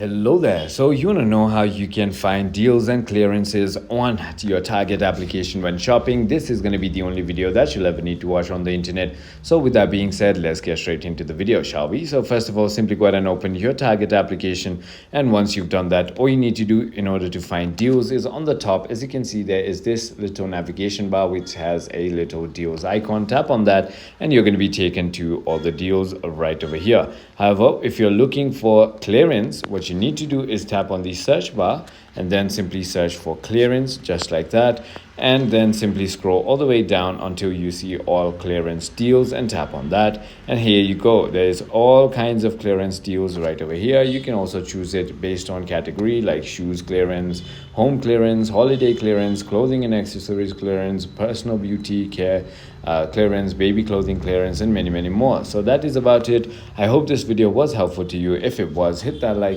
Hello there. So, you want to know how you can find deals and clearances on your Target application when shopping? This is going to be the only video that you'll ever need to watch on the internet. So, with that being said, let's get straight into the video, shall we? So, first of all, simply go ahead and open your Target application. And once you've done that, all you need to do in order to find deals is on the top. As you can see, there is this little navigation bar which has a little deals icon. Tap on that, and you're going to be taken to all the deals right over here. However, if you're looking for clearance, what you need to do is tap on the search bar and then simply search for clearance, just like that, and then simply scroll all the way down until you see all clearance deals and tap on that, and here you go. There's all kinds of clearance deals right over here. You can also choose it based on category, like shoes clearance, home clearance, holiday clearance, clothing and accessories clearance, personal beauty care clearance, baby clothing clearance, and many more. So that is about it. I hope this video was helpful to you. If it was, hit that like